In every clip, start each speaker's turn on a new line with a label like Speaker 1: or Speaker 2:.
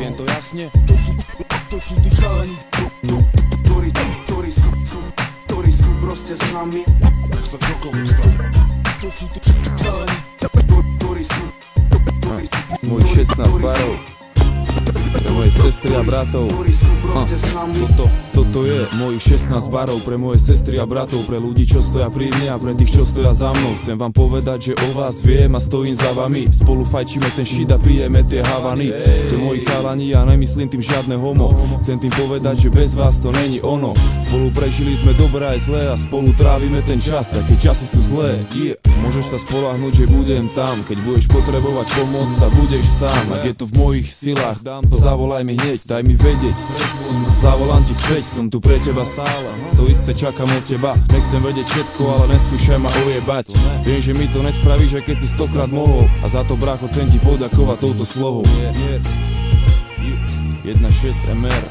Speaker 1: Poviem to jasne, to sú tí chalani, ktorí sú proste s nami. Nech sa čokoľvek stane. To sú tí chalani, ktorí sú
Speaker 2: Mojich 16 barov pre moje sestry a bratov. Toto je mojich 16 barov pre moje sestry a bratov, pre ľudí, čo stoja pri mne a pre tých, čo stoja za mnou. Chcem vám povedať, že o vás viem a stojím za vami. Spolu fajčíme ten shit a pijeme tie havany. Ste moji chalani, ja nemyslím tým žiadne homo. Chcem tým povedať, že bez vás to není ono. Spolu prežili sme dobré aj zlé a spolu trávime ten čas, aj keď časy sú zlé. Môžeš sa spoľahnúť, že budem tam, keď budeš potrebovať pomoc a budeš sám. Ak je to v mojich silách, dám to, zavolaj mi hneď, daj mi vedieť. Zavolám ti späť, som tu pre teba stále. To isté čakám od teba, nechcem vedieť všetko, ale neskúšaj ma ojebať. Viem, že mi to nespravíš, aj keď si 100-krát mohol. A za to, brácho, chcem ti poďakovať touto slovou. 1.6 MR.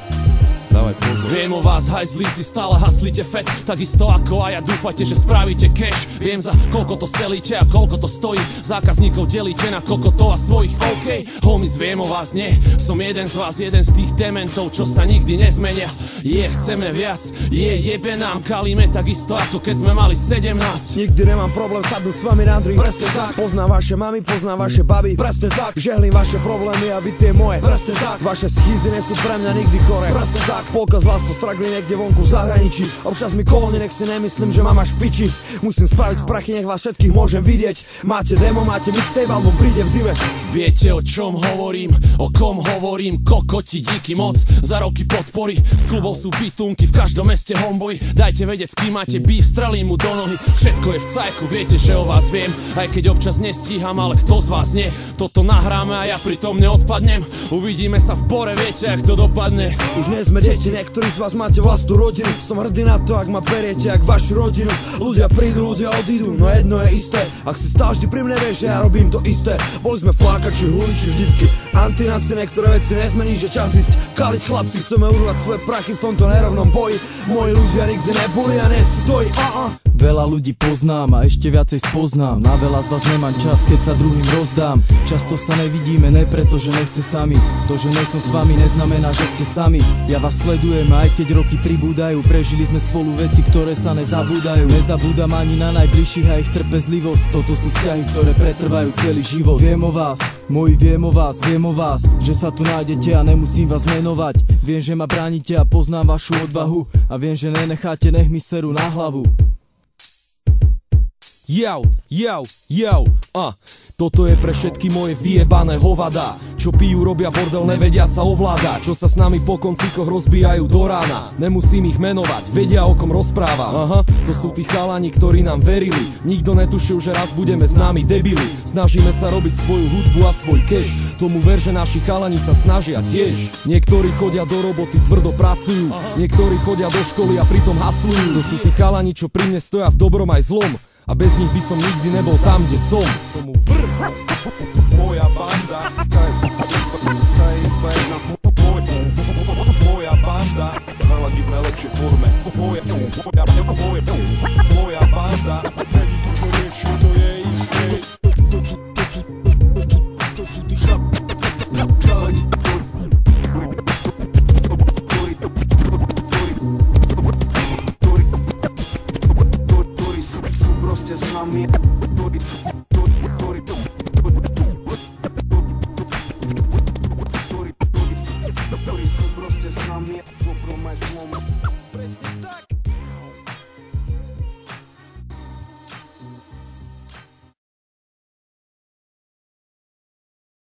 Speaker 2: Dávaj pozor.
Speaker 3: Viem o vás, hajzlíci, stále haslíte fet. Takisto ako aj ja, dúfajte, že spravíte cash. Viem za koľko to selíte a koľko to stojí. Zákazníkov delíte na kokotov a svojich OK. Homies, viem o vás, nie. Som jeden z vás, jeden z tých dementov, čo sa nikdy nezmenia. Chceme viac, jebe nám. Kalíme takisto ako keď sme mali 17.
Speaker 4: Nikdy nemám problém sadnúť s vami na drink. Presne tak. Poznám vaše mami, poznám vaše baby. Presne tak. Žehlím vaše problémy a vy tie moje. Presne tak. Vaše schýzy nie sú pre mňa nikdy chore. Presne tak. Polka z vás to stragli niekde vonku v zahraničí. Občas mi kolóne, nech si nemyslím, že mám až piči. Musím spraviť v prachy, nech vás všetkých môžem vidieť. Máte demo, máte mixtape, alebo príde v zime.
Speaker 3: Viete, o čom hovorím, o kom hovorím. Kokoti, díky moc za roky podpory. Z klubov sú bitunky, v každom meste homeboy. Dajte vedieť, s kým máte beef, strelím mu do nohy. Všetko je v cajku, viete, že o vás viem. Aj keď občas nestíham, ale kto z vás nie. Toto nahráme a ja pritom neodpadnem. Uvidíme sa v bore, viete, jak to dopadne.
Speaker 4: Už nie sme deti, niektorí z vás máte vlastnú rodinu. Som hrdý na to, ak ma beriete, ak vašu rodinu. Ľudia prídu, ľudia odídu, no jedno je isté. Ak si stále vždy pri mne, vieš, že ja robím to isté. Boli sme flákači, huliči, vždycky antináci, niektoré veci nezmení, že čas ísť kaliť. Chlapci, chceme urvať svoje prachy v tomto nerovnom boji. Moji ľudia nikdy neboli a nie sú doji.
Speaker 5: Veľa ľudí poznám a ešte viacej spoznám. Na veľa z vás nemám čas, keď sa druhým rozdám. Často sa nevidíme, ne preto, že nechce sami. To, že nie som s vami, neznamená, že ste sami. Ja vás sledujem, aj keď roky pribúdajú. Prežili sme spolu veci, ktoré sa nezabúdajú. Nezabúdam ani na najbližších a ich trpezlivosť. Toto sú vzťahy, ktoré pretrvajú celý život. Viem o vás, moji, viem o vás, že sa tu nájdete a nemusím vás menovať. Viem, že ma bránite a poznám vašu odvahu. A viem, že nenecháte, nech mi seru na hlavu.
Speaker 3: Toto je pre všetky moje vyjebané hovadá, čo pijú, robia bordel, nevedia sa ovládať. Čo sa s nami po koncíkoch rozbijajú do rána. Nemusím ich menovať, vedia, o kom rozprávam. To sú tí chalani, ktorí nám verili. Nikto netušil, že raz budeme s nami debili. Snažíme sa robiť svoju hudbu a svoj cash. Tomu ver, že naši chalani sa snažia tiež. Niektorí chodia do roboty, tvrdo pracujú. Niektorí chodia do školy a pritom haslujú. To sú tí chalani, čo pri mne stoja v dobrom aj zlom. A bez nich by som nikdy nebol tam, kde som. Tomu
Speaker 1: moja banda. Moja banda. Zaladiť v najlepšej forme. Moja banda. Není tu čo riešiť, to je isté. To sú tí chalani, proste s nami, ktorí sú proste s nami, poprom aj slom. Presne tak.